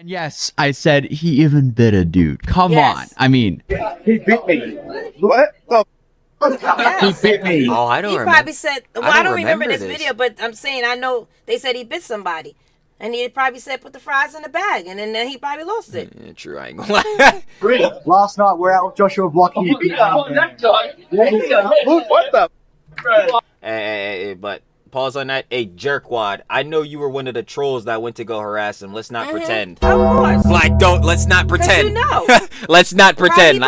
yes, I said he even bit a dude. Come on. I mean, He bit me. What the? Yes. He bit me. Oh, I don't He remember. probably said, well, I don't remember this this video, but I'm saying I know they said he bit somebody. And he probably said put the fries in the bag, and then he probably lost it. Yeah, true, I ain't gonna lie. Last night we're out with Joshua Block. He bit me. What the? Hey, but pause on that. Hey, jerkwad, I know you were one of the trolls that went to go harass him. Let's not pretend. Of course. Like, let's not pretend. You know. Let's not pretend.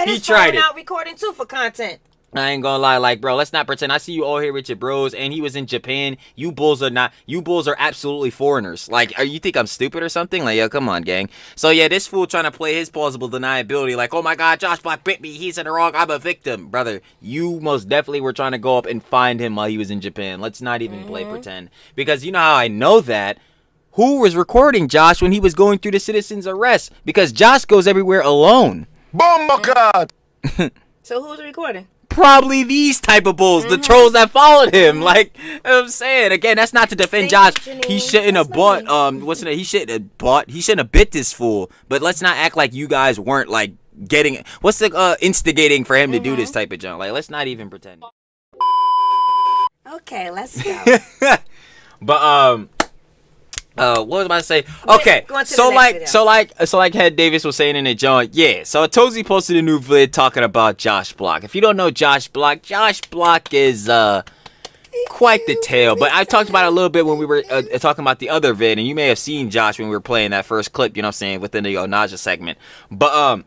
He tried it. Out recording too for content. I ain't gonna lie, like, bro, let's not pretend. I see you all here with your bros, and he was in Japan. You bulls are absolutely foreigners. Like, you think I'm stupid or something? Like, yo, come on, gang. So, yeah, this fool trying to play his plausible deniability, like, oh my god, Josh Black bit me, he's in the wrong, I'm a victim. Brother, you most definitely were trying to go up and find him while he was in Japan. Let's not even play pretend. Because you know how I know that? Who was recording Josh when he was going through the citizen's arrest? Because Josh goes everywhere alone. Bomb god. So who was recording? Probably these type of bulls, the trolls that followed him. Like, you know what I'm saying, again, that's not to defend Josh. He shouldn't have bought he shouldn't have bit this fool. But let's not act like you guys weren't like getting instigating for him to do this type of junk. Like, let's not even pretend. Okay, let's go. But what was I about to say? Okay, so like Head Davis was saying in the joint, yeah. So Tozy posted a new vid talking about Josh Block. If you don't know Josh Block is quite the tale. But I talked about it a little bit when we were talking about the other vid, and you may have seen Josh when we were playing that first clip. You know what I'm saying, within the Naja segment. But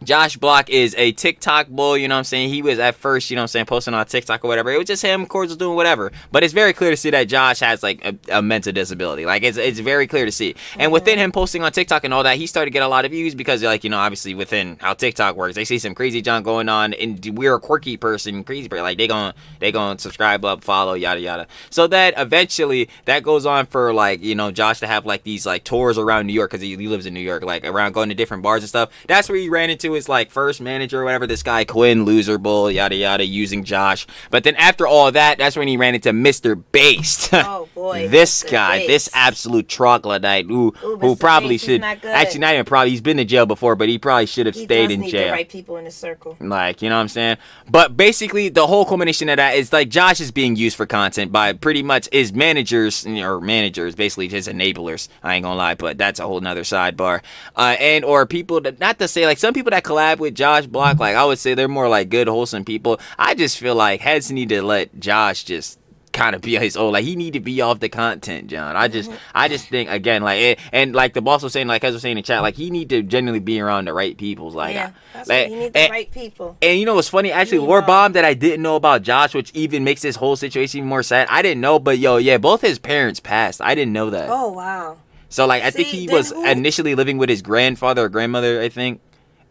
Josh Block is a TikTok bull, you know what I'm saying? He was at first, you know what I'm saying, posting on TikTok or whatever. It was just him, Cordial, doing whatever. But it's very clear to see that Josh has, like, a mental disability. Like, it's very clear to see. And within him posting on TikTok and all that, he started to get a lot of views because, like, you know, obviously within how TikTok works, they see some crazy junk going on, and we're a quirky person, crazy person. Like, they gonna subscribe up, follow, yada, yada. So that eventually, that goes on for, like, you know, Josh to have, like, these, like, tours around New York, because he lives in New York, like, around going to different bars and stuff. That's where he ran into his, like, first manager or whatever, this guy Quinn, loser bull, yada yada, using Josh. But then after all that, that's when he ran into Mr. Based. Oh boy, this Mr. guy, Based. This absolute troglodyte who Mr. probably Based, should actually not even probably, he's been to jail before, but he probably should have stayed in jail. The right people in the circle. Like, you know what I'm saying? But basically, the whole culmination of that is like Josh is being used for content by pretty much his managers, basically his enablers. I ain't gonna lie, but that's a whole nother sidebar. And or people that, not to say like some people that collab with Josh Block, like I would say they're more like good, wholesome people. I just feel like heads need to let Josh just kind of be his own, like he need to be off the content, John. I just think again, like and like the boss was saying, like as was saying in chat, like he need to genuinely be around the right people's, like yeah, that's like, he need the right people. And you know what's funny, actually, lore bomb that I didn't know about Josh, which even makes this whole situation even more sad. I didn't know, but yo, yeah, both his parents passed. I didn't know that. Oh wow. So like I think he was initially living with his grandfather or grandmother, I think.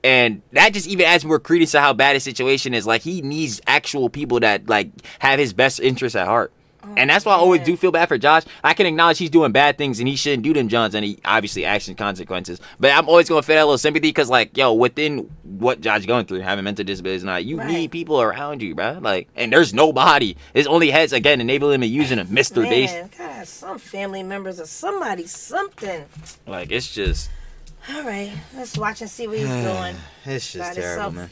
And that just even adds more credence to how bad his situation is. Like, he needs actual people that, like, have his best interests at heart. And that's why I always do feel bad for Josh. I can acknowledge he's doing bad things and he shouldn't do them, Johns, and he obviously action consequences. But I'm always going to feel that little sympathy because, like, yo, within what Josh going through, having mental disabilities and all, you need people around you, bro. Like, and there's nobody. It's only heads, again, enabling him and using a Mr. Base. God, some family members or somebody, something. Like, it's just... All right, let's watch and see what he's doing. It's just terrible, man.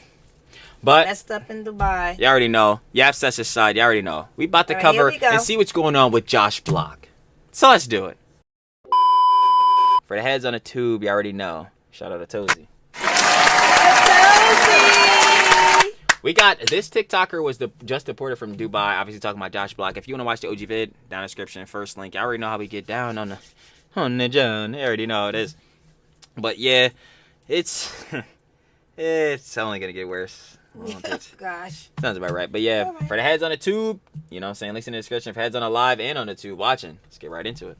But messed up in Dubai. You already know. Yap sets aside. You already know. We about to cover and see what's going on with Josh Block. So let's do it. For the heads on the tube, you already know. Shout out to Tozy. We got this TikToker was just deported from Dubai. Obviously talking about Josh Block. If you want to watch the OG vid, down in the description, first link. You already know how we get down on the John. You already know how it is. But yeah, it's only gonna get worse. Gosh. Sounds about right. But yeah, for the heads on the tube, you know what I'm saying? Links in the description for heads on the live and on the tube watching. Let's get right into it.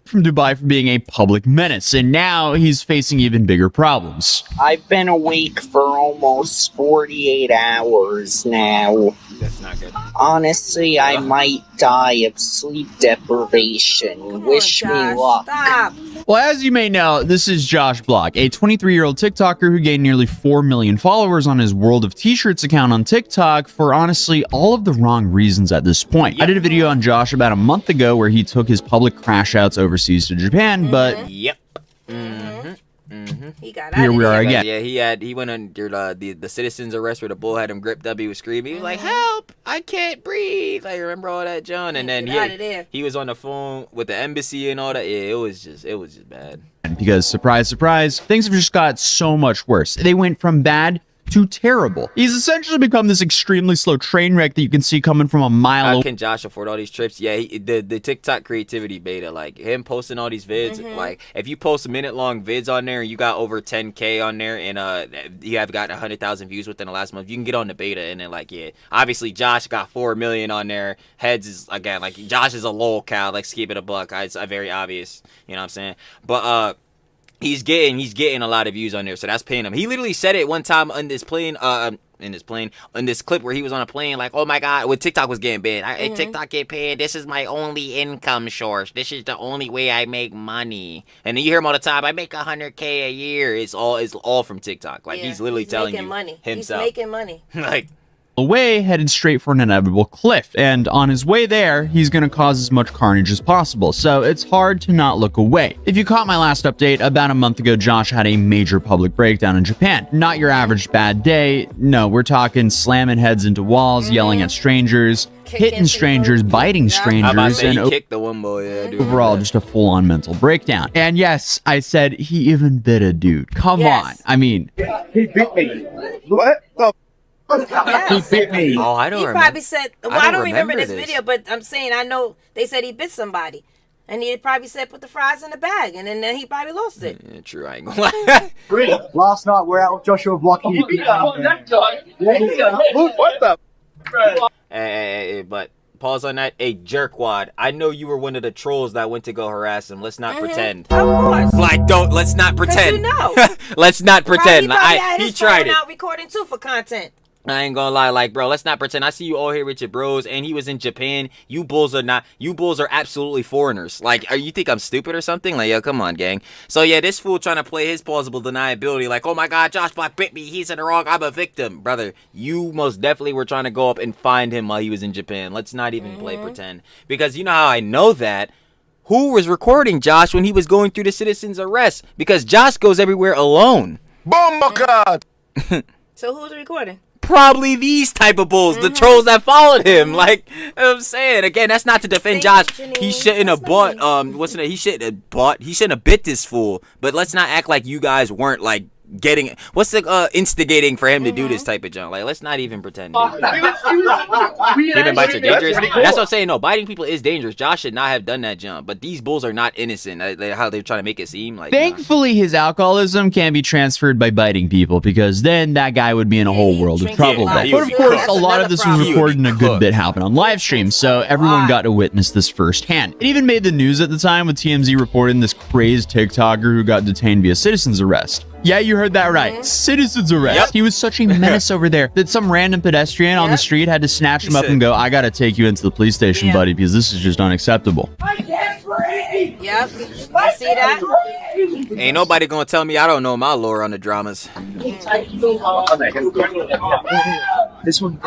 From Dubai for being a public menace, and now he's facing even bigger problems. I've been awake for almost 48 hours now. That's not good. Honestly, I might die of sleep deprivation. Wish me luck. Stop. Well, as you may know, this is Josh Block, a 23-year-old TikToker who gained nearly 4 million followers on his World of T-Shirts account on TikTok for honestly all of the wrong reasons at this point. I did a video on Josh about a month ago where he took his public crash outs overseas to Japan, but He got out Here of we there. are again. Yeah, he went under the citizen's arrest where the bull had him gripped up. He was screaming. He was like, "Help! I can't breathe!" Like, remember all that, John? And then he was on the phone with the embassy and all that. Yeah, it was just bad. Because surprise, surprise, things have just got so much worse. They went from bad to terrible. He's essentially become this extremely slow train wreck that you can see coming from a mile away. Can Josh afford all these trips? Yeah, the TikTok creativity beta, like him posting all these vids. Like if you post minute-long vids on there and you got over 10K on there and you have got 100,000 views within the last month, you can get on the beta. And then like, yeah, obviously Josh got 4 million on there. Heads is again like Josh is a lol cow. Like keep it a buck. It's very obvious. You know what I'm saying? But he's getting a lot of views on there, so that's paying him. He literally said it one time on this plane, on this clip where he was on a plane, like, "Oh my God," when TikTok was getting banned. TikTok get paid. This is my only income source. This is the only way I make money. And then you hear him all the time. I make 100K a year. It's all from TikTok. Like he's literally telling you money. himself. He's making money. Like. Away, headed straight for an inevitable cliff, and on his way there, he's going to cause as much carnage as possible, so it's hard to not look away. If you caught my last update, about a month ago, Josh had a major public breakdown in Japan. Not your average bad day, no, we're talking slamming heads into walls, yelling at strangers, hitting strangers, biting strangers, and he kicked the one boy, yeah, dude. Overall, just a full-on mental breakdown. And yes, I said he even bit a dude. Come on, I mean... He bit me. What the Yes. He bit me. Oh, I don't He remember. probably said, well, I don't remember this this video, but I'm saying I know they said he bit somebody. And he probably said put the fries in the bag, and then he probably lost it. Yeah, true, I ain't gonna lie. Last night we're out with Joshua Block. He bit me. What the? Hey, but pause on that. Hey, jerkwad, I know you were one of the trolls that went to go harass him. Let's not pretend. Of course. Like, let's not pretend. You know. Let's not pretend. He tried it. Out recording too for content. I ain't gonna lie, like, bro, let's not pretend. I see you all here with your bros, and he was in Japan. You bulls are absolutely foreigners. Like, you think I'm stupid or something? Like, yo, come on, gang. So, yeah, this fool trying to play his plausible deniability, like, oh my God, Josh Black bit me, he's in the wrong, I'm a victim. Brother, you most definitely were trying to go up and find him while he was in Japan. Let's not even play pretend. Because you know how I know that? Who was recording Josh when he was going through the citizen's arrest? Because Josh goes everywhere alone. God. So who's recording? Probably these type of bulls, the trolls that followed him. Like, you know what I'm saying, again, that's not to defend Josh. He shouldn't have bought he shouldn't have bit this fool. But let's not act like you guys weren't like getting instigating for him to do this type of junk. Like, let's not even pretend. Human bites are dangerous. That's what I'm saying. No, biting people is dangerous. Josh should not have done that jump. But these bulls are not innocent. How they're trying to make it seem. Like, thankfully, his alcoholism can be transferred by biting people, because then that guy would be in a whole world of trouble. But of course, a lot of this was recorded and a good bit happened on live stream, so everyone got to witness this firsthand. It even made the news at the time, with TMZ reporting this crazed TikToker who got detained via citizen's arrest. Yeah, you heard that right. Citizen's arrest. Yep. He was such a menace over there that some random pedestrian on the street had to snatch him up and go, "I gotta take you into the police station, buddy, because this is just unacceptable." I can't breathe. Yep. I see that. Ain't nobody gonna tell me I don't know my lore on the dramas. This one.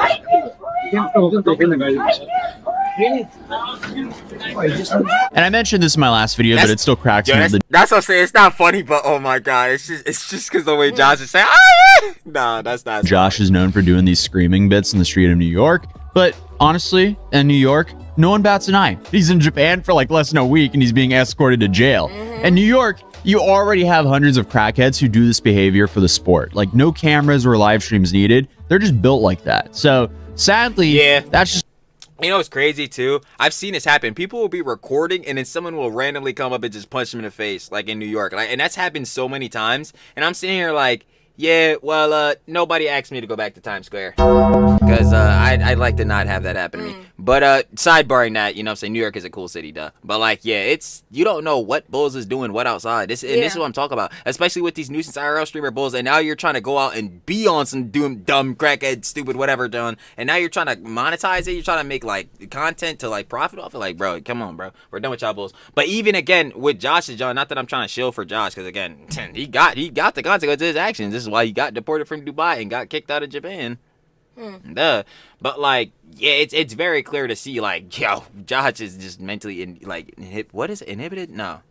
And I mentioned this in my last video, but it still cracks me. That's what I'm saying. It's not funny, but oh my God, it's just because the way Josh is saying, no, that's not. Josh is known for doing these screaming bits in the street of New York, but honestly, in New York, no one bats an eye. He's in Japan for like less than a week, and he's being escorted to jail. In New York, you already have hundreds of crackheads who do this behavior for the sport. Like, no cameras or live streams needed. They're just built like that. So sadly, that's just. You know what's crazy too? I've seen this happen. People will be recording and then someone will randomly come up and just punch them in the face, like in New York. And that's happened so many times. And I'm sitting here like, yeah, well, nobody asked me to go back to Times Square. Because I'd like to not have that happen to me. But sidebarring that, you know what I'm saying, New York is a cool city, duh. But like, yeah, you don't know what bulls is doing what outside. This is what I'm talking about. Especially with these nuisance IRL streamer bulls. And now you're trying to go out and be on some dumb, crackhead, stupid, whatever done. And now you're trying to monetize it. You're trying to make like content to like profit off it. Like, bro, come on, bro. We're done with y'all bulls. But even again, with Josh's John, not that I'm trying to shill for Josh. Because again, he got the consequences of his actions. This is why he got deported from Dubai and got kicked out of Japan. Duh. But like, yeah, it's very clear to see like, yo, Josh is just mentally inhibited. No,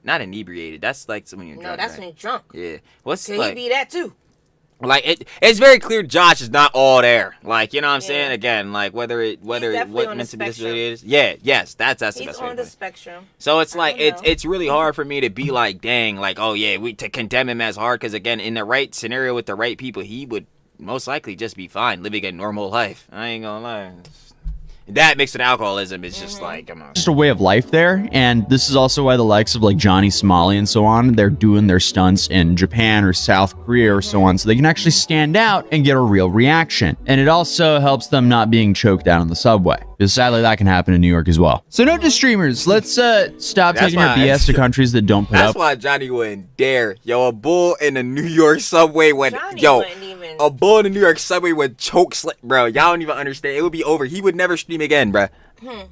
not inebriated. That's like when you're drunk. No, that's right? when you're drunk. Yeah. What's Can like? he be that too? Like it's very clear Josh is not all there. Like, you know what I'm saying? Again, like what mental disability is. Yeah, yes, that's the He's best way on to the spectrum. So it's like it's really hard for me to be like, dang, like, oh yeah, to condemn him as hard, because again, in the right scenario with the right people, he would most likely just be fine living a normal life. I ain't gonna lie. That mixed with alcoholism is just like, come on. Just a way of life there, and this is also why the likes of like Johnny Somali and so on, they're doing their stunts in Japan or South Korea or so on, so they can actually stand out and get a real reaction. And it also helps them not being choked out on the subway, because sadly that can happen in New York as well. So note to streamers, let's stop taking our BS to countries that don't put up. That's why Johnny wouldn't dare. Yo, a bull in the New York subway would, a bull in the New York subway would choke bro. Y'all don't even understand. It would be over. He would never stream again, bro.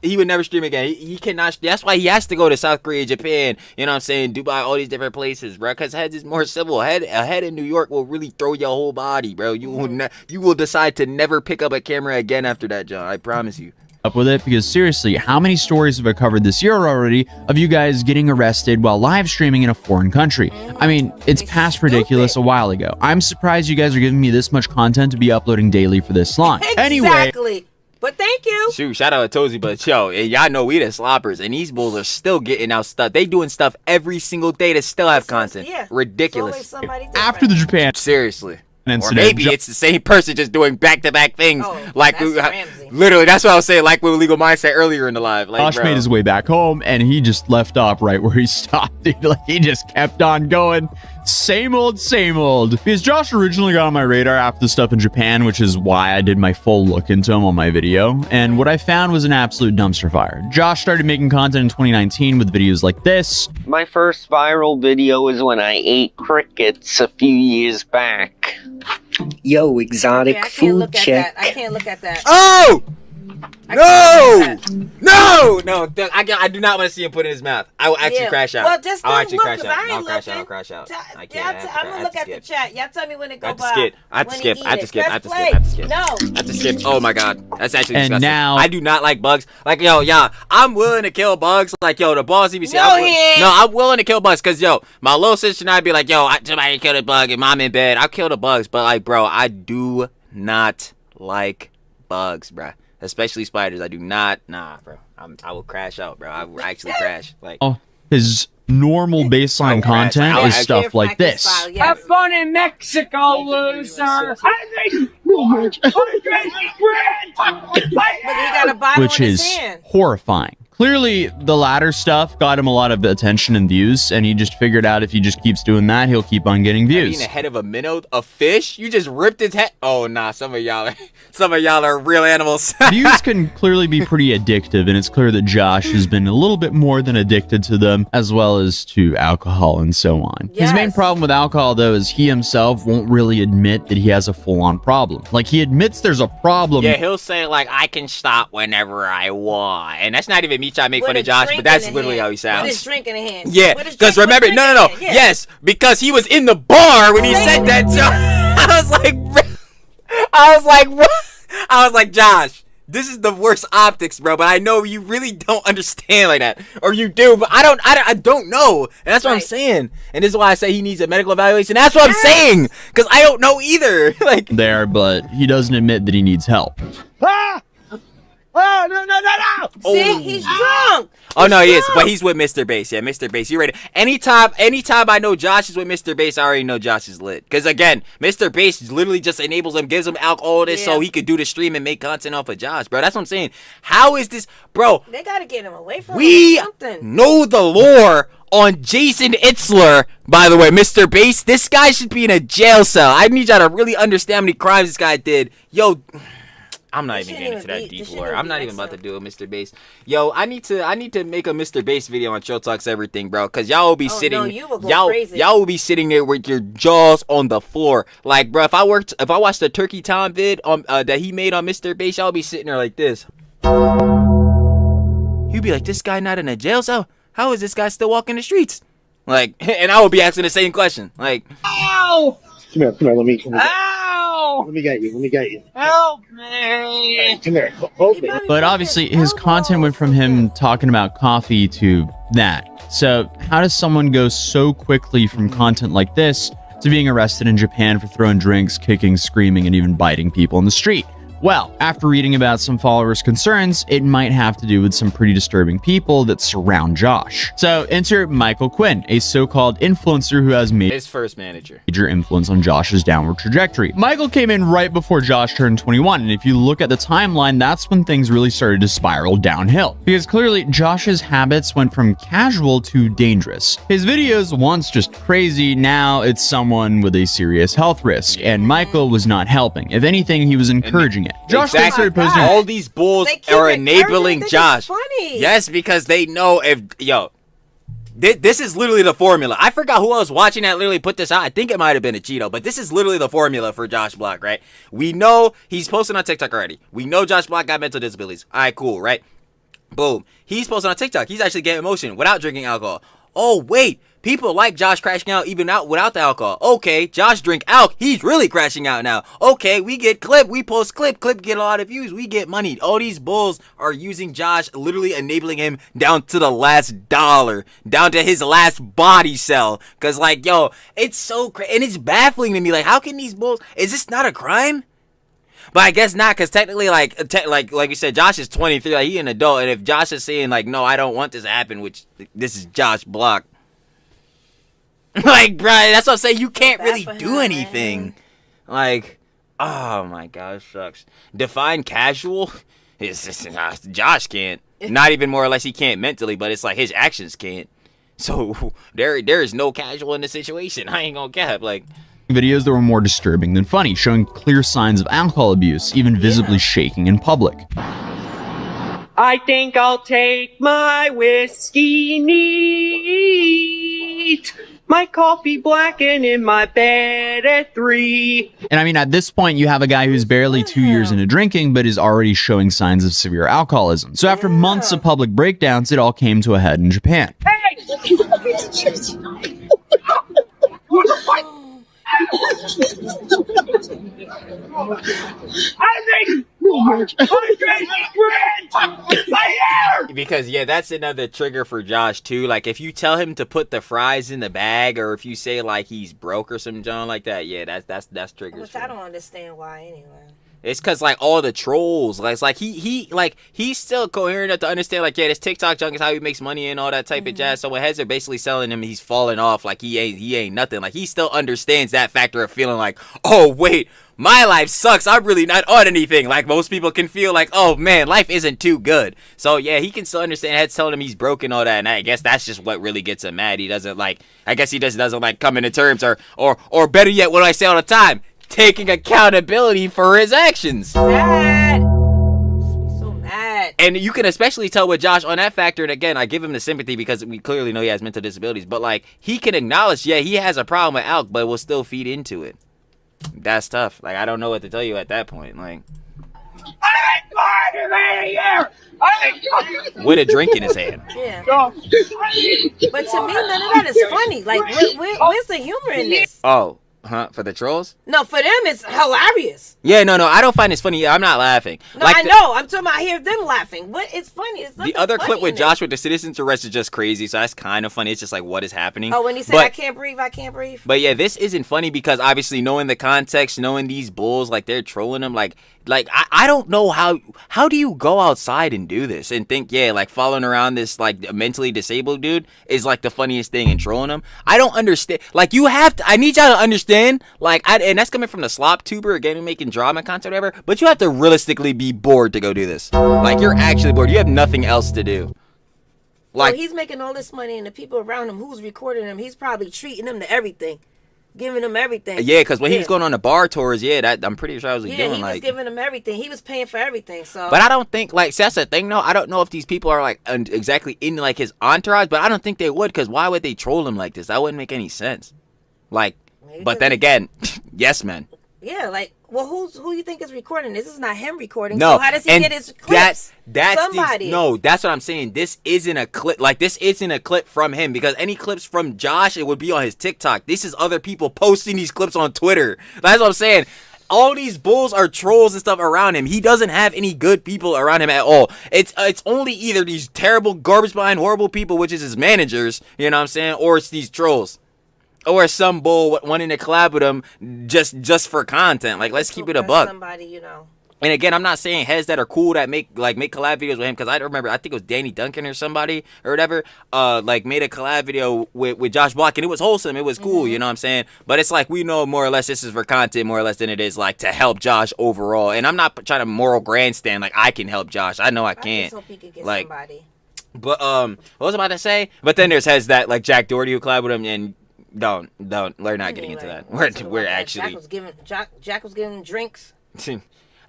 He would never stream again. He cannot. That's why he has to go to South Korea, Japan, you know what I'm saying, Dubai, all these different places, bro. Because heads is more civil. A head in New York will really throw your whole body, bro. You will decide to never pick up a camera again after that, John. I promise you. Up with it, because seriously, how many stories have I covered this year already of you guys getting arrested while live streaming in a foreign country? I mean, it's past ridiculous a while ago. I'm surprised you guys are giving me this much content to be uploading daily for this long. Exactly. But thank you. Shoot, shout out to Tozy, but yo, y'all know we the sloppers, and these bulls are still getting out stuff. They doing stuff every single day to still have content. Yeah. Ridiculous. After the Japan. Seriously. Incident. Or maybe it's the same person just doing back-to-back things. Like that's literally, that's what I was saying. Like with Legal Mindset earlier in the live. Like, Josh made his way back home, and he just left off right where he stopped. Like he just kept on going. Same old, same old. Because Josh originally got on my radar after the stuff in Japan, which is why I did my full look into him on my video. And what I found was an absolute dumpster fire. Josh started making content in 2019 with videos like this. My first viral video was when I ate crickets a few years back. Yo, exotic food check. I can't look at that. Oh! No! I do not want to see him put it in his mouth. I will actually crash out. Well, just don't actually look, crash out. I'll crash out. I can't. I'm gonna look at the chat. Y'all tell me when it go by. I have to skip. I have to skip. Oh my god, that's actually disgusting. And now I do not like bugs. Like yo, I'm willing to kill bugs. Like yo, the boss EBC. No, I'm willing to kill bugs because yo, my little sister and I'd be like, yo, somebody killed a bug and mom in bed. I'll kill the bugs, but like, bro, I do not like bugs, bro. Especially spiders. I do not. Nah, bro. I will crash out, bro. I will actually crash. Like his normal baseline content is stuff like this. Have fun in Mexico, loser. Which is horrifying. Clearly, the latter stuff got him a lot of attention and views, and he just figured out if he just keeps doing that, he'll keep on getting views. Eating the head of a minnow, a fish? You just ripped its head? Oh, nah, some of y'all are real animals. Views can clearly be pretty addictive, and it's clear that Josh has been a little bit more than addicted to them, as well as to alcohol and so on. His main problem with alcohol, though, is he himself won't really admit that he has a full-on problem. Like, he admits there's a problem. Yeah, he'll say, like, I can stop whenever I want. And that's not even me trying to make fun of Josh, but that's literally how he sounds. With his drink in hand. Yeah, because remember, no. Yes, because he was in the bar when he said that, Josh. I was like, Josh, this is the worst optics, bro, but I know you really don't understand like that. Or you do, but I don't know. And that's what I'm saying. And this is why I say he needs a medical evaluation. That's what I'm saying. Because I don't know either. Like but he doesn't admit that he needs help. Oh, no. See, he's drunk. Oh, no, he is. But he's with Mr. Bass. Yeah, Mr. Bass. You ready? Anytime I know Josh is with Mr. Bass, I already know Josh is lit. Because, again, Mr. Bass literally just enables him, gives him alcohol so he could do the stream and make content off of Josh, bro. That's what I'm saying. How is this? Bro. They got to get him away from we him or something. Know the lore on Jason Itzler, by the way, Mr. Bass. This guy should be in a jail cell. I need y'all to really understand how many crimes this guy did. Yo, I'm not even getting into that deep lore. I'm not even about to do a Mr. Bass. Yo, I need to make a Mr. Bass video on Show Talks Everything, bro. Cause y'all will be sitting, y'all will be sitting there with your jaws on the floor. Like, bro, if I watched the Turkey Tom vid on that he made on Mr. Bass, y'all be sitting there like this. You'd be like, this guy not in a jail cell? How is this guy still walking the streets? Like, and I would be asking the same question. Like, ow! Come here, let me. Ow! No! Let me get you. Help me! Come here. Hold me. But obviously, his content went from him talking about coffee to that. So how does someone go so quickly from content like this to being arrested in Japan for throwing drinks, kicking, screaming, and even biting people in the street? Well, after reading about some followers' concerns, it might have to do with some pretty disturbing people that surround Josh. So enter Michael Quinn, a so-called influencer who has made His first manager. major influence on Josh's downward trajectory. Michael came in right before Josh turned 21, and if you look at the timeline, that's when things really started to spiral downhill. Because clearly, Josh's habits went from casual to dangerous. His videos, once just crazy, now it's someone with a serious health risk, and Michael was not helping. If anything, he was encouraging it. Josh then started posting All these bulls are enabling Josh. Funny. Yes, because they know if this is literally the formula. I forgot who else watching that literally put this out. I think it might have been a Cheeto, but this is literally the formula for Josh Block, right? We know he's posting on TikTok already. We know Josh Block got mental disabilities. All right, cool, right? Boom. He's posting on TikTok. He's actually getting emotion without drinking alcohol. Oh, wait. People like Josh crashing out even out without the alcohol. Okay, Josh drink alk. He's really crashing out now. Okay, we get clip. We post clip. Clip get a lot of views. We get money. All these bulls are using Josh, literally enabling him down to the last dollar. Down to his last body cell. Because, like, yo, it's so crazy. And it's baffling to me. Like, how can these bulls... Is this not a crime? But I guess not, because technically, like you said, Josh is 23. Like, he an adult. And if Josh is saying, like, no, I don't want this to happen, which this is Josh Block. Like, bro, that's what I'm saying. You can't really do anything. Like, oh my gosh, sucks. Define casual. Josh can't. Not even more or less he can't mentally, but it's like his actions can't. So there is no casual in the situation. I ain't gonna cap. Like, videos that were more disturbing than funny, showing clear signs of alcohol abuse, even visibly shaking in public. I think I'll take my whiskey neat. My coffee black and in my bed at 3. And I mean, at this point, you have a guy who's barely 2 years into drinking, but is already showing signs of severe alcoholism. So after months of public breakdowns, it all came to a head in Japan. Because yeah, that's another trigger for Josh too. Like if you tell him to put the fries in the bag, or if you say like he's broke or some junk like that, yeah, that's triggers. Which I don't understand why anyway. It's cause like all the trolls, like it's like he's still coherent enough to understand like, yeah, this TikTok junk is how he makes money and all that type of jazz. So when heads are basically selling him, he's falling off like he ain't nothing. Like he still understands that factor of feeling like, oh wait, my life sucks. I'm really not on anything. Like most people can feel like, oh man, life isn't too good. So yeah, he can still understand heads telling him he's broke and all that. And I guess that's just what really gets him mad. He doesn't like, I guess he just doesn't like coming to terms or better yet, what I say all the time, taking accountability for his actions. Mad. So mad. And you can especially tell with Josh on that factor, and again, I give him the sympathy because we clearly know he has mental disabilities, but like he can acknowledge, yeah, he has a problem with alk, but will still feed into it. That's tough. Like I don't know what to tell you at that point. Like with a drink in his hand. Yeah. But to me, none of that is funny. Like where's the humor in this? Oh. Huh? For the trolls? No, for them it's hilarious. Yeah, no, I don't find this funny. I'm not laughing. No, like I know. I'm talking about I hear them laughing. What? It's funny. It's the other clip with Josh with the citizens arrest is just crazy, so that's kind of funny. It's just like, what is happening? Oh, when he said, I can't breathe. But yeah, this isn't funny because obviously knowing the context, knowing these bulls, like they're trolling him, like I don't know how do you go outside and do this and think, yeah, like following around this like mentally disabled dude is like the funniest thing and trolling him. I don't understand. Like I need y'all to understand, like and that's coming from the slop tuber again making drama content or whatever, but you have to realistically be bored to go do this. Like you're actually bored. You have nothing else to do. Like he's making all this money and the people around him who's recording him, he's probably treating them to everything. Giving him everything. Yeah, because when he was going on the bar tours, I'm pretty sure I was doing he like. He was giving him everything. He was paying for everything. So. But I don't think see, that's the thing though. I don't know if these people are like exactly in like his entourage, but I don't think they would, because why would they troll him like this? That wouldn't make any sense. Like, maybe but then again, yes, man. Yeah, like, well, who you think is recording this? This is not him recording. No, so how does he get his clips? That's somebody. That's what I'm saying. This isn't a clip. Like, this isn't a clip from him, because any clips from Josh, it would be on his TikTok. This is other people posting these clips on Twitter. That's what I'm saying. all these bulls are trolls and stuff around him. He doesn't have any good people around him at all. It's only either these terrible garbage behind horrible people, which is his managers, you know what I'm saying, or it's these trolls. Or some bull wanting to collab with him just for content. Like, let's keep it a buck. Somebody, you know. And again, I'm not saying heads that are cool that make collab videos with him, because I remember, I think it was Danny Duncan or somebody or whatever, like made a collab video with Josh Block, and it was wholesome, it was cool, you know what I'm saying? But it's like, we know more or less this is for content more or less than it is like to help Josh overall. And I'm not trying to moral grandstand like I can help Josh. I know I can't. I just hope he could get like somebody. But what was I about to say? But then there's heads that like Jack Doherty who collab with him, and don't we're not getting into that. We're actually Jack was giving drinks.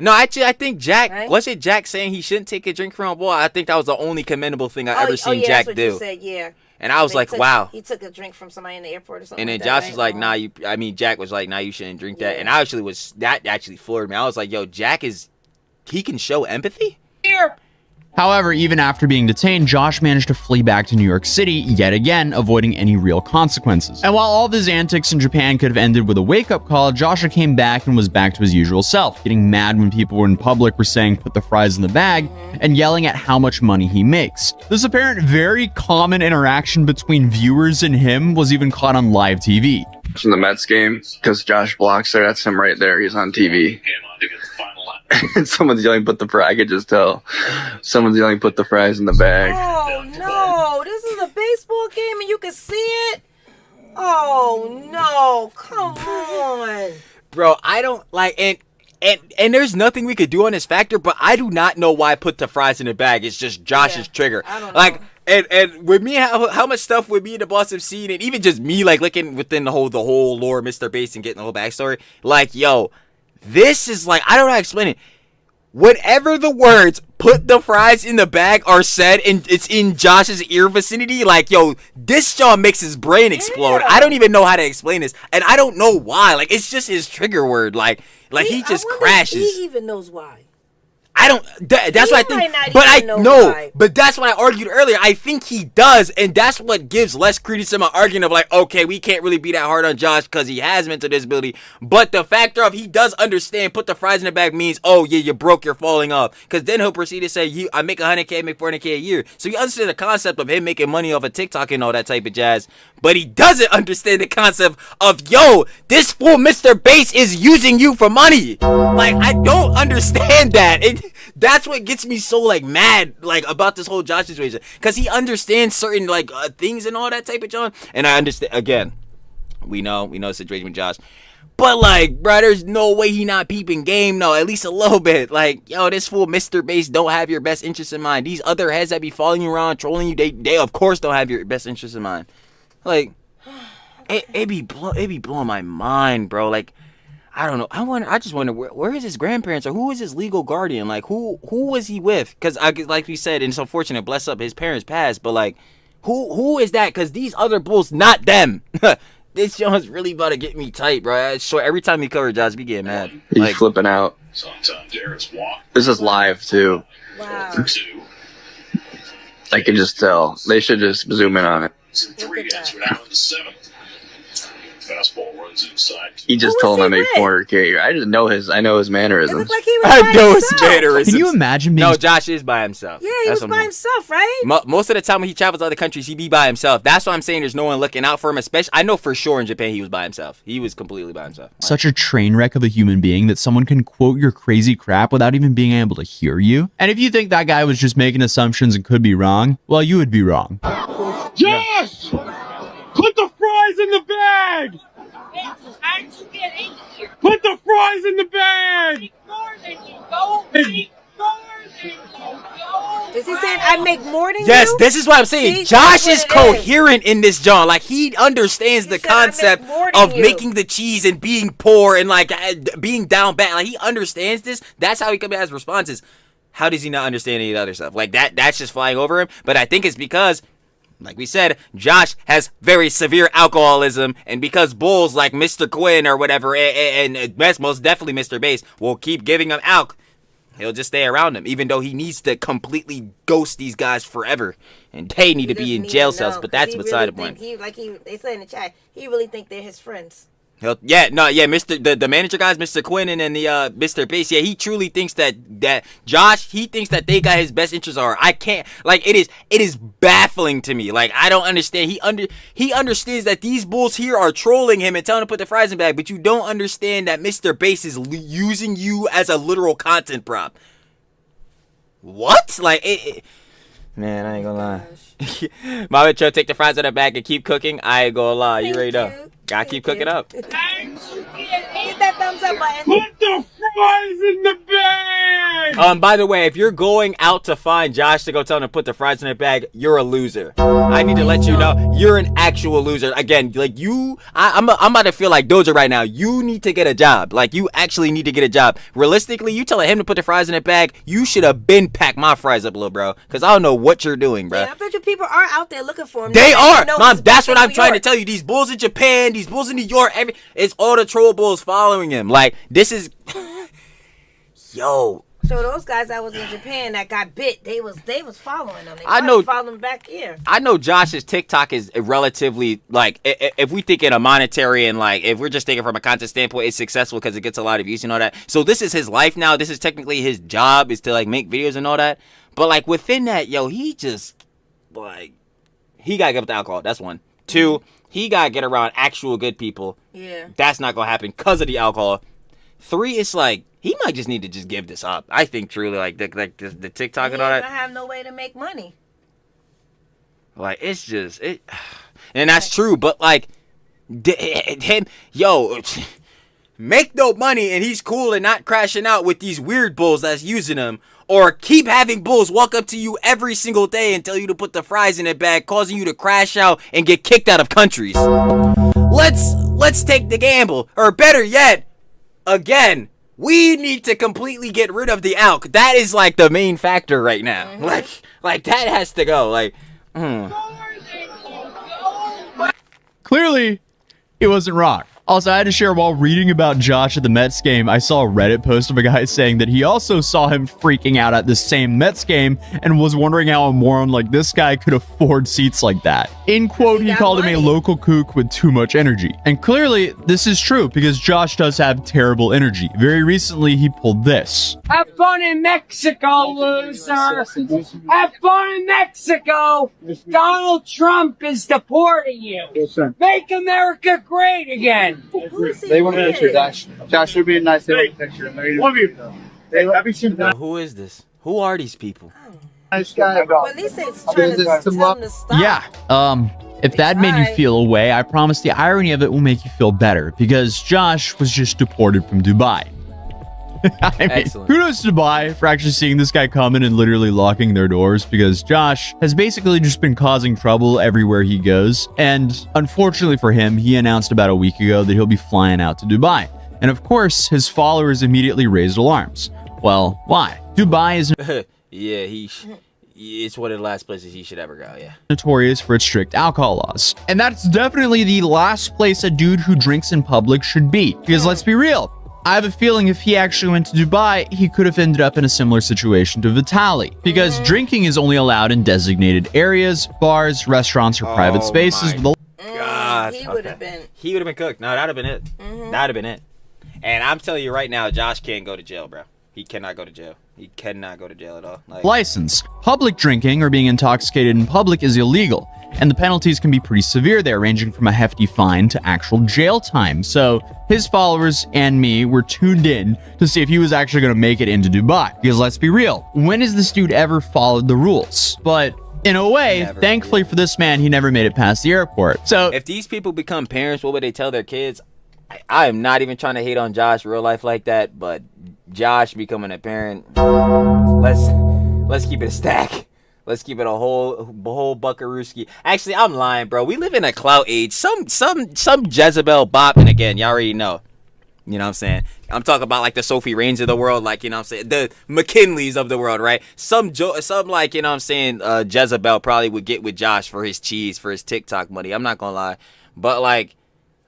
No, actually, I think Jack, right? Was it Jack saying he shouldn't take a drink from a boy? I think that was the only commendable thing I ever seen Jack that's what do. You said, yeah. And I was like, wow. He took a drink from somebody in the airport or something. And then like Josh that, was right? like, Jack was like, nah, you shouldn't drink that. Yeah. And that actually floored me. I was like, yo, he can show empathy? Here. However, even after being detained, Josh managed to flee back to New York City, yet again, avoiding any real consequences. And while all of his antics in Japan could have ended with a wake-up call, Joshua came back and was back to his usual self, getting mad when people in public were saying put the fries in the bag, and yelling at how much money he makes. This apparent very common interaction between viewers and him was even caught on live TV. In the Mets game, because Josh Block's there, that's him right there, he's on TV. And someone's yelling, put the fries. I could just tell. Someone's yelling, put the fries in the bag. Oh, no. This is a baseball game and you can see it? Oh, no. Come on. Bro, I don't like, and there's nothing we could do on this factor, but I do not know why put the fries in the bag. It's just Josh's trigger. I don't know. Like, and with me, how much stuff with me and the boss have seen, and even just me, like, looking within the whole lore of Mr. Bass and getting the whole backstory, like, yo, this is like, I don't know how to explain it. Whenever the words "put the fries in the bag" are said and it's in Josh's ear vicinity, like, yo, this John makes his brain explode. Yeah. I don't even know how to explain this, and I don't know why. Like, it's just his trigger word. Like he just crashes. He even knows why. I don't. That's what I think. But I know. Why. But that's what I argued earlier. I think he does, and that's what gives less credence to my argument of like, okay, we can't really be that hard on Josh because he has mental disability. But the factor of he does understand, put the fries in the bag means, oh yeah, you're broke, you're falling off. Because then he'll proceed to say, I make $100K, I make $400K a year. So he understands the concept of him making money off of TikTok and all that type of jazz. But he doesn't understand the concept of, yo, this fool Mr. Bass is using you for money. Like, I don't understand that. That's what gets me so like mad like about this whole Josh situation, because he understands certain like things and all that type of John. And I understand, again, we know the situation with Josh, but like, bro, there's no way he not peeping game, no, at least a little bit. Like, yo, this fool Mr. Bass don't have your best interest in mind. These other heads that be following you around trolling you, they of course don't have your best interest in mind. Like, it be blowing my mind, bro. Like, I don't know. I just wonder where is his grandparents, or who is his legal guardian? Like, who was he with? Because like we said, and it's unfortunate, bless up, his parents passed, but like, who is that? Because these other bulls, not them. This Jones really about to get me tight, bro. So every time he covered Josh, be getting mad. He's like, flipping out. This is live too. Wow. I can just tell. They should just zoom in on it. Fastball runs inside. He just told him I make 400K. I know his mannerisms. It looked like he was by himself. Can you imagine being... No, Josh is by himself. Yeah, he was by himself, right? Most of the time when he travels to other countries, he be by himself. That's why I'm saying there's no one looking out for him. Especially, I know for sure in Japan he was by himself. He was completely by himself. Such a train wreck of a human being that someone can quote your crazy crap without even being able to hear you. And if you think that guy was just making assumptions and could be wrong, well, you would be wrong. Josh! Put the fries in the bag! Put the fries in the bag! Is he saying I make more than you? Yes, this is what I'm saying. See, Josh is coherent in this, John. Like, he understands the concept of making the cheese and being poor and like being down bad. Like, he understands this. That's how he comes as responses. How does he not understand any of the other stuff? Like, that's just flying over him. But I think it's because, like we said, Josh has very severe alcoholism, and because bulls like Mr. Quinn or whatever, and most definitely Mr. Bass, will keep giving him alk, he'll just stay around him, even though he needs to completely ghost these guys forever, and they need to be in jail cells. But that's beside the point. They said in the chat, he really think they're his friends. Mr. The manager guys, Mr. Quinn and then the Mr. Bass. Yeah, he truly thinks that Josh, he thinks that they got his best interests are. I can't, like, it is baffling to me. Like, I don't understand. He understands that these bulls here are trolling him and telling him to put the fries in the bag, but you don't understand that Mr. Bass is using you as a literal content prop. What? Like, man, I ain't gonna lie. Mama Cho, take the fries out of the bag and keep cooking. I ain't gonna lie. You already know. Gotta keep cooking up. Hit that thumbs up button. Put the fries in the bag! By the way, if you're going out to find Josh to go tell him to put the fries in the bag, you're a loser. I need to let you know you're an actual loser. Again, like I'm about to feel like Doja right now. You need to get a job. Like, you actually need to get a job. Realistically, you telling him to put the fries in the bag, you should have been packed my fries up, little bro. Because I don't know what you're doing, bro. Yeah, I bet you people are out there looking for him. They are, Mom. That's what I'm trying to tell you. These bulls in Japan, these bulls in New York, it's all the troll bulls following him. Like, this is, yo. So those guys that was in Japan that got bit, they was following them. I know. Following them back here. I know Josh's TikTok is relatively, like, if we think in a monetary and, like, if we're just thinking from a content standpoint, it's successful because it gets a lot of views and all that. So this is his life now. This is technically his job, is to, like, make videos and all that. But, like, within that, yo, he just, like, he gotta give up the alcohol. That's one. Two, he gotta get around actual good people. Yeah. That's not gonna happen because of the alcohol. Three, it's like, he might just need to just give this up. I think truly, like the TikTok and all that. I have no way to make money. Like, it's just and that's true. But like, him, yo, make no money, and he's cool and not crashing out with these weird bulls that's using him, or keep having bulls walk up to you every single day and tell you to put the fries in their bag, causing you to crash out and get kicked out of countries. Let's take the gamble, or better yet, again. We need to completely get rid of the alk. That is like the main factor right now. Mm-hmm. Like that has to go. Like, Clearly, it wasn't wrong. Also, I had to share, while reading about Josh at the Mets game, I saw a Reddit post of a guy saying that he also saw him freaking out at the same Mets game and was wondering how a moron like this guy could afford seats like that. In quote, he called him a local kook with too much energy. And clearly, this is true because Josh does have terrible energy. Very recently, he pulled this. Have fun in Mexico, loser! Have fun in Mexico! Donald Trump is deporting you! Make America great again! They want a picture, Josh. Josh, you're being nice. They want a picture. who is this? Who are these people? Nice guy. Well, at least it's trying to tell him to stop. Yeah. If that made you feel away, I promise the irony of it will make you feel better because Josh was just deported from Dubai. I mean, Excellent. Kudos to Dubai for actually seeing this guy coming and literally locking their doors, because Josh has basically just been causing trouble everywhere he goes. And unfortunately for him, he announced about a week ago that he'll be flying out to Dubai. And of course, his followers immediately raised alarms. Well, why? Dubai is it's one of the last places he should ever go, yeah. notorious for its strict alcohol laws. And that's definitely the last place a dude who drinks in public should be. Because let's be real, I have a feeling if he actually went to Dubai, he could have ended up in a similar situation to Vitaly. Because drinking is only allowed in designated areas, bars, restaurants, or private spaces. God, he would have been. He would have been cooked. No, that'd have been it. That'd have been it. And I'm telling you right now, Josh can't go to jail, bro. He cannot go to jail. He cannot go to jail at all. Like, license. Public drinking or being intoxicated in public is illegal, and the penalties can be pretty severe there, ranging from a hefty fine to actual jail time. So his followers and me were tuned in to see if he was actually going to make it into Dubai. Because let's be real, when has this dude ever followed the rules? But in a way, thankfully for this man, he never made it past the airport. So if these people become parents, what would they tell their kids? I am not even trying to hate on Josh real life like that, but Josh becoming a parent, let's keep it a stack. Let's keep it a whole buckarooski. Actually, I'm lying, bro. We live in a clout age. Some Jezebel bopping again. Y'all already know. You know what I'm saying? I'm talking about like the Sophie Rains of the world, like, you know what I'm saying? The McKinleys of the world, right? Some like, you know what I'm saying, Jezebel probably would get with Josh for his cheese, for his TikTok money. I'm not gonna lie. But like,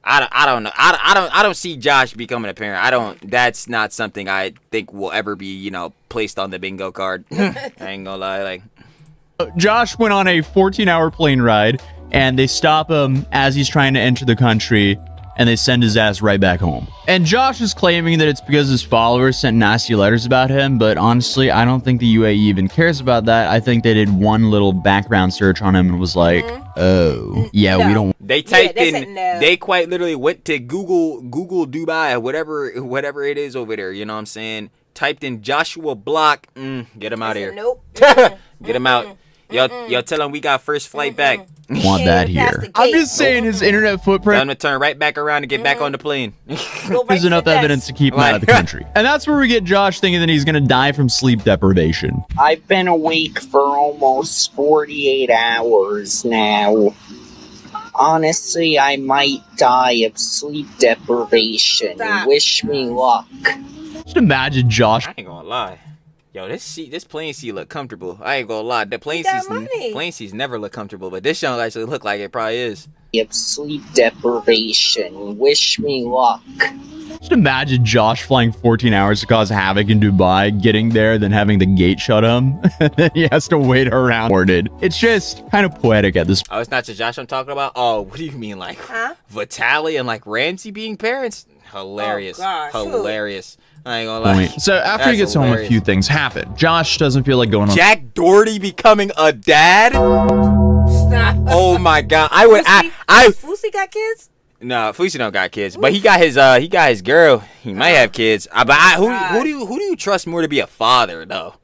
I don't know. I don't see Josh becoming a parent. That's not something I think will ever be, you know, placed on the bingo card. I ain't gonna lie, like. Josh went on a 14-hour plane ride, and they stop him as he's trying to enter the country, and they send his ass right back home. And Josh is claiming that it's because his followers sent nasty letters about him, but honestly, I don't think the UAE even cares about that. I think they did one little background search on him and was like, oh, yeah, we don't. They typed in, they quite literally went to Google Dubai, whatever it is over there, you know what I'm saying? Typed in Joshua Block, get him out of here. Nope. Get him out. Y'all tell him we got first flight back. Want that here. I'm just saying his internet footprint. I'm gonna turn right back around and get back on the plane. There's enough evidence to keep him out of the country. And that's where we get Josh thinking that he's gonna die from sleep deprivation. I've been awake for almost 48 hours now. Honestly, I might die of sleep deprivation. Wish me luck. Just imagine Josh. I ain't gonna lie. Yo, this plane seat look comfortable. I ain't gonna lie. The plane seats never look comfortable, but this don't actually look like it probably is. Of sleep deprivation. Wish me luck. Just imagine Josh flying 14 hours to cause havoc in Dubai, getting there, then having the gate shut him, and then he has to wait around. It's just kind of poetic at this point. Oh, it's not just Josh I'm talking about? Oh, what do you mean, like, Vitaly and, like, Ramsey being parents? Hilarious. Oh, hilarious. I ain't gonna lie. So after he gets home, a few things happen. Josh doesn't feel like going on. Jack Doherty becoming a dad? Stop. Oh my god. Fousey got kids? No, Fousey don't got kids, but he got his girl. He might have kids. But who do you trust more to be a father though?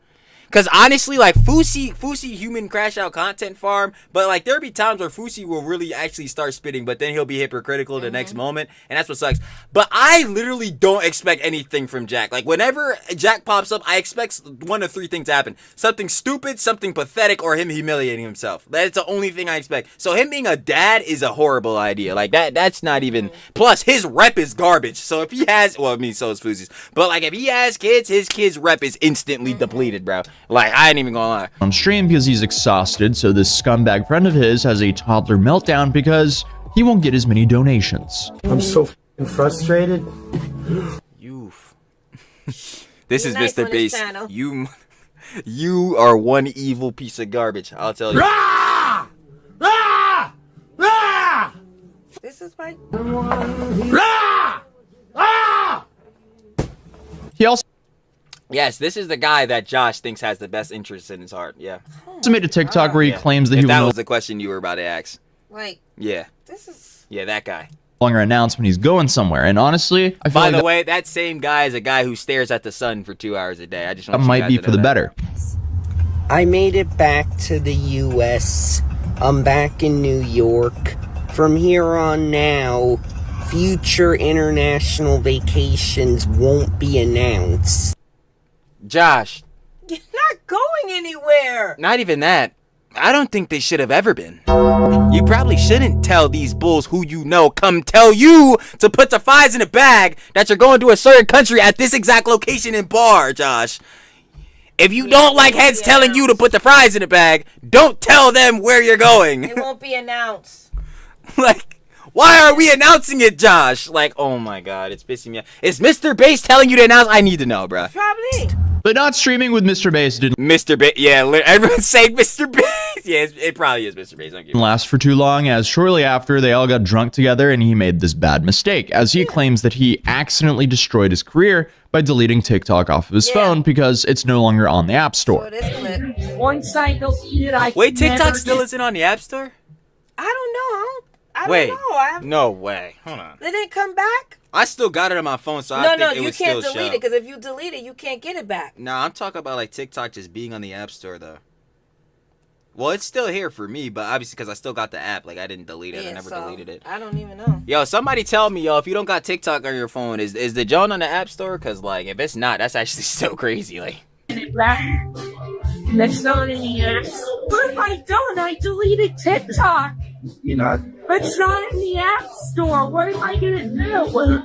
Because honestly, like Fousey human crash out content farm, but like there'll be times where Fousey will really actually start spitting, but then he'll be hypocritical the next moment, and that's what sucks. But I literally don't expect anything from Jack. Like whenever Jack pops up, I expect one of three things to happen: something stupid, something pathetic, or him humiliating himself. That's the only thing I expect. So him being a dad is a horrible idea. Like that's not even. Plus his rep is garbage. So if he has, well, I mean, so is Fousey's. But like if he has kids, his kids' rep is instantly depleted, bro. Like, I ain't even gonna lie. On stream because he's exhausted, so this scumbag friend of his has a toddler meltdown because he won't get as many donations. I'm so frustrated. This is nice Mr. Bass. You are one evil piece of garbage, I'll tell you. Rah! Rah! Rah! This is why. Rah! Ah! He also this is the guy that Josh thinks has the best interest in his heart. Yeah. Also made a TikTok where he claims that that was the question you were about to ask. Like. Yeah. This is. Yeah, that guy. Longer announce when he's going somewhere, and honestly, I feel by the way, that same guy is a guy who stares at the sun for 2 hours a day. I just want that might be for the better. I made it back to the U.S. I'm back in New York. From here on now, future international vacations won't be announced. Josh. You're not going anywhere. Not even that. I don't think they should have ever been. You probably shouldn't tell these bulls who you know come tell you to put the fries in a bag that you're going to a certain country at this exact location and bar, Josh. If you don't like heads telling you to put the fries in a bag, don't tell them where you're going. It won't be announced. Like, why are we announcing it, Josh? Like, oh my god, it's pissing me off. Is Mr. Bass telling you to announce? I need to know, bruh. Probably. But not streaming with Mr. Bass didn't. Mr. Bass, yeah, everyone's saying Mr. Bass. Yeah, it probably is Mr. Bass. Last for too long, as shortly after they all got drunk together and he made this bad mistake, as he claims that he accidentally destroyed his career by deleting TikTok off of his phone because it's no longer on the App Store. Once I deleted it, wait, TikTok still isn't on the App Store? I don't know. I don't know. No way. Hold on. They didn't come back? I still got it on my phone, so I think it would still show. No, you can't delete it, because if you delete it, you can't get it back. No, I'm talking about like TikTok just being on the App Store, though. Well, it's still here for me, but obviously because I still got the app, like I didn't delete it. I never deleted it. I don't even know. Yo, somebody tell me, yo, if you don't got TikTok on your phone, is the Joan on the App Store? Because like, if it's not, that's actually so crazy. Like, let's go to the apps. What if I don't? I deleted TikTok. You're not. It's not in the App Store. What am I gonna do?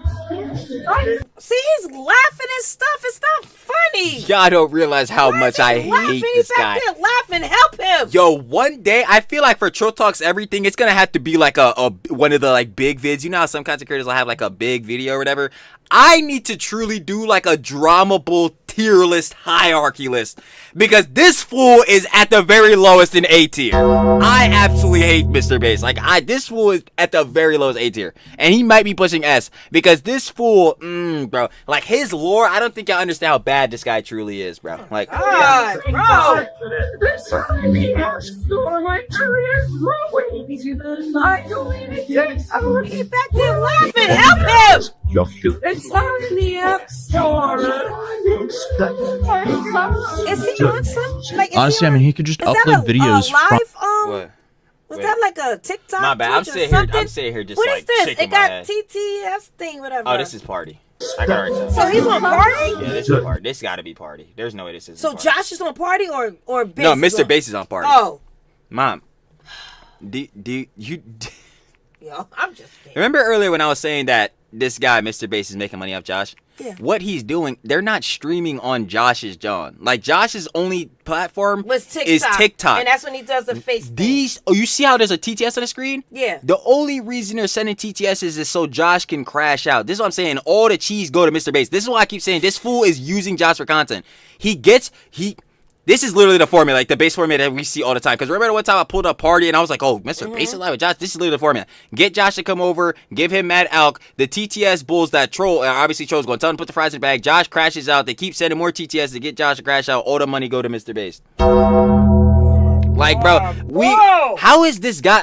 See, he's laughing and stuff. It's not funny. Y'all don't realize how much I hate this guy. He's laughing. Help him. Yo, one day I feel like for Troll Talks everything, it's gonna have to be like a one of the like big vids. You know how some content creators will have like a big video or whatever. I need to truly do like a dramable tier list hierarchy list, because this fool is at the very lowest in A tier. I absolutely hate Mr. Bass. Like, this fool is at the very lowest A tier, and he might be pushing S, because this fool, bro, like, his lore, I don't think y'all understand how bad this guy truly is, bro. Like, God, bro. Get back there laughing. Help him. It's not in the App Store. Is he on some? Like, is Honestly, he on, I mean, he could just upload videos live, from... what? Was that like a TikTok? My bad. Twitch I'm sitting here just what like is this? shaking It got my head. TTS thing, whatever. Oh, this is party. I can already tell. So he's on party? Yeah, this is party. This gotta be party. There's no way this is. So party. Josh is on party or Bass? No, is Mr. on? Bass is on party. Oh, Mom, do you yo, I'm just kidding. remember earlier when I was saying that this guy, Mr. Bass, is making money off Josh? Yeah. What he's doing, they're not streaming on Josh's John. Like, Josh's only platform Was TikTok. is TikTok. And that's when he does the face thing. You see how there's a TTS on the screen? Yeah. The only reason they're sending TTSs is so Josh can crash out. This is what I'm saying. All the cheese go to Mr. Bass. This is why I keep saying this fool is using Josh for content. This is literally the formula, like the base formula that we see all the time. Because remember one time I pulled up Party and I was like, oh, Mr. Bass is live with Josh. This is literally the formula. Get Josh to come over, give him Mad Alk. The TTS bulls that troll, obviously trolls going, tell him to put the fries in the bag. Josh crashes out. They keep sending more TTS to get Josh to crash out. All the money go to Mr. Bass. Like, bro, how is this guy,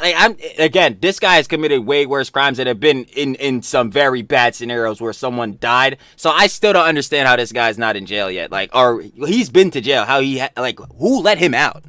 like, this guy has committed way worse crimes that have been in some very bad scenarios where someone died. So I still don't understand how this guy's not in jail yet. Like, or he's been to jail. How who let him out?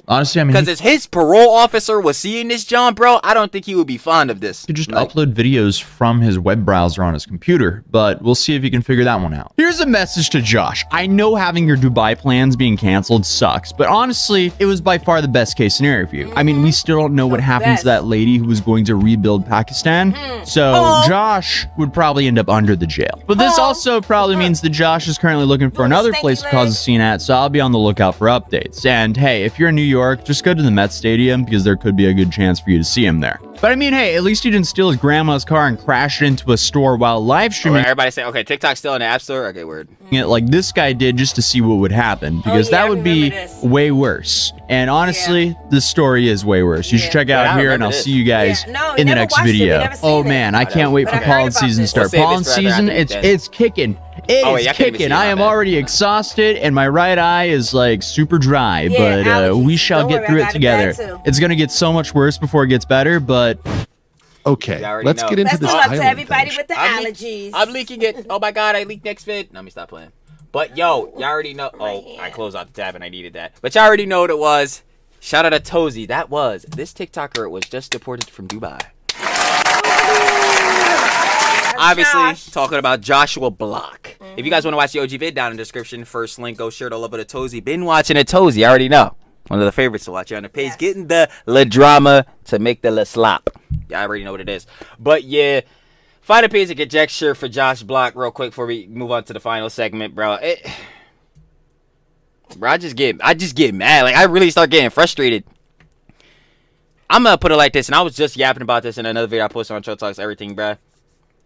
Honestly, I mean, because if his parole officer was seeing this, John, bro, I don't think he would be fond of this. He could just upload videos from his web browser on his computer, but we'll see if he can figure that one out. Here's a message to Josh. I know having your Dubai plans being canceled sucks, but honestly, it was by far the best case scenario for you. I mean, we still don't know what happened to that lady who was going to rebuild Pakistan, so Josh would probably end up under the jail. But this also probably means that Josh is currently looking for another place to cause a scene at, so I'll be on the lookout for updates. And hey, if you're in New York, just go to the Mets Stadium because there could be a good chance for you to see him there. But I mean, hey, at least he didn't steal his grandma's car and crash it into a store while live streaming. Everybody say, okay, TikTok's still in the App Store? Okay, word. Like this guy did just to see what would happen because that would be way worse. And honestly, the story is way worse. You should check it out here and I'll see you guys in the next video. Oh man, I can't wait for pollen season to start. Pollen season, it's kicking. It is kicking. I am already exhausted and my right eye is like super dry, but we shall get through it together. It's gonna get so much worse before it gets better, but okay, let's get into this. Let's to everybody with the allergies. I'm leaking it. Oh my god, I leaked next vid. Let me stop playing. But yo, y'all already know. Oh, I closed out the tab and I needed that. But y'all already know what it was. Shout out to Tozy. That was this TikToker was just deported from Dubai. Obviously, talking about Joshua Block. If you guys want to watch the OG vid, down in the description, first link, go share it all over to Tozy. Been watching a Tozy, I already know. One of the favorites to watch here on the page. Getting the la drama to make the la slop. Yeah, I already know what it is. But yeah, find a page of conjecture for Josh Block real quick before we move on to the final segment, bro. Bro, I just get mad. Like, I really start getting frustrated. I'm gonna put it like this, and I was just yapping about this in another video I posted on Show Talks Everything, bro.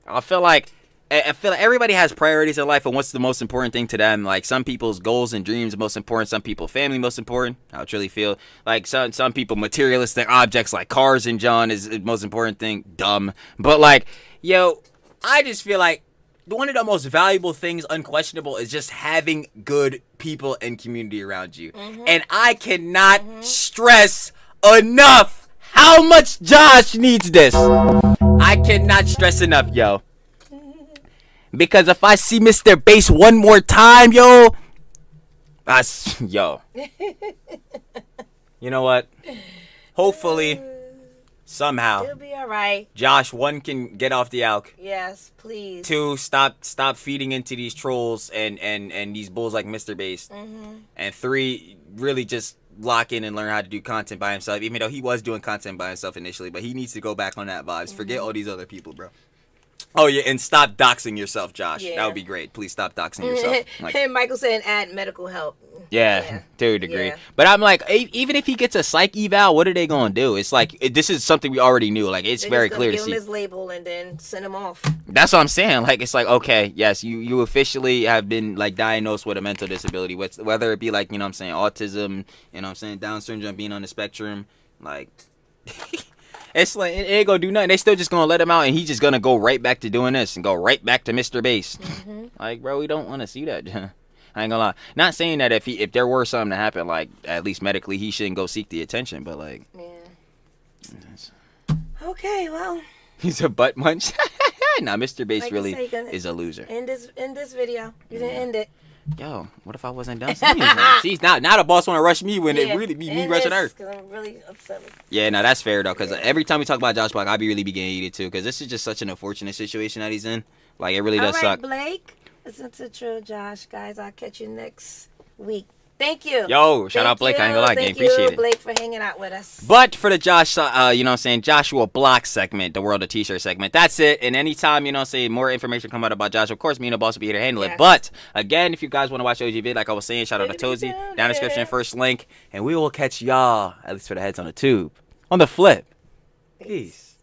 I feel like everybody has priorities in life and what's the most important thing to them. Like, some people's goals and dreams are most important. Some people, family most important. I truly feel like some people, materialistic objects like cars and John is the most important thing. Dumb. But like, yo, I just feel like one of the most valuable things, unquestionable, is just having good people and community around you. And I cannot stress enough how much Josh needs this. I cannot stress enough, yo. Because if I see Mr. Bass one more time, yo. You know what? Hopefully, somehow, it'll be all right. Josh, 1, can get off the alk. Yes, please. 2, stop feeding into these trolls and these bulls like Mr. Bass. And 3, really just lock in and learn how to do content by himself, even though he was doing content by himself initially, but he needs to go back on that vibes. Forget all these other people, bro. Oh yeah, and stop doxing yourself, Josh. That would be great. Please stop doxing yourself. And Michael said add medical help. Yeah, to a degree. Yeah. But I'm like, even if he gets a psych eval, what are they gonna do? It's like this is something we already knew. Like it's very clear to see. Give him his label and then send him off. That's what I'm saying. Like it's like, okay, yes, you officially have been like diagnosed with a mental disability, whether it be like, you know what I'm saying, autism, you know what I'm saying, Down syndrome, being on the spectrum, like. It's like it ain't gonna do nothing. They still just gonna let him out, and he's just gonna go right back to doing this and go right back to Mr. Bass. Mm-hmm. Like, bro, we don't want to see that. I ain't gonna lie. Not saying that if there were something to happen, like at least medically, he shouldn't go seek the attention. But like, yeah. Okay, well. He's a butt munch. Nah, Mr. Bass like really is a loser. In this video, you didn't end it. Yo, what if I wasn't done saying she's now the boss want to rush me when it really be me rushing her. Because I'm really upset with yeah, no, that's fair though. Because every time we talk about Josh Block, I be really be getting heated too. Because this is just such an unfortunate situation that he's in. Like it really does suck. Blake, listen to True Josh, guys. I'll catch you next week. Thank you. Yo, shout out Blake. I ain't gonna lie, gang. Appreciate it. Blake, for hanging out with us. But for the Josh, you know what I'm saying, Joshua Block segment, the World of T-shirt segment, that's it. And anytime, you know what I'm saying, more information come out about Josh, of course, me and the boss will be here to handle it. But again, if you guys want to watch the OG vid, like I was saying, shout out to Tozy, down in the description, first link. And we will catch y'all, at least for the heads on the tube, on the flip. Peace.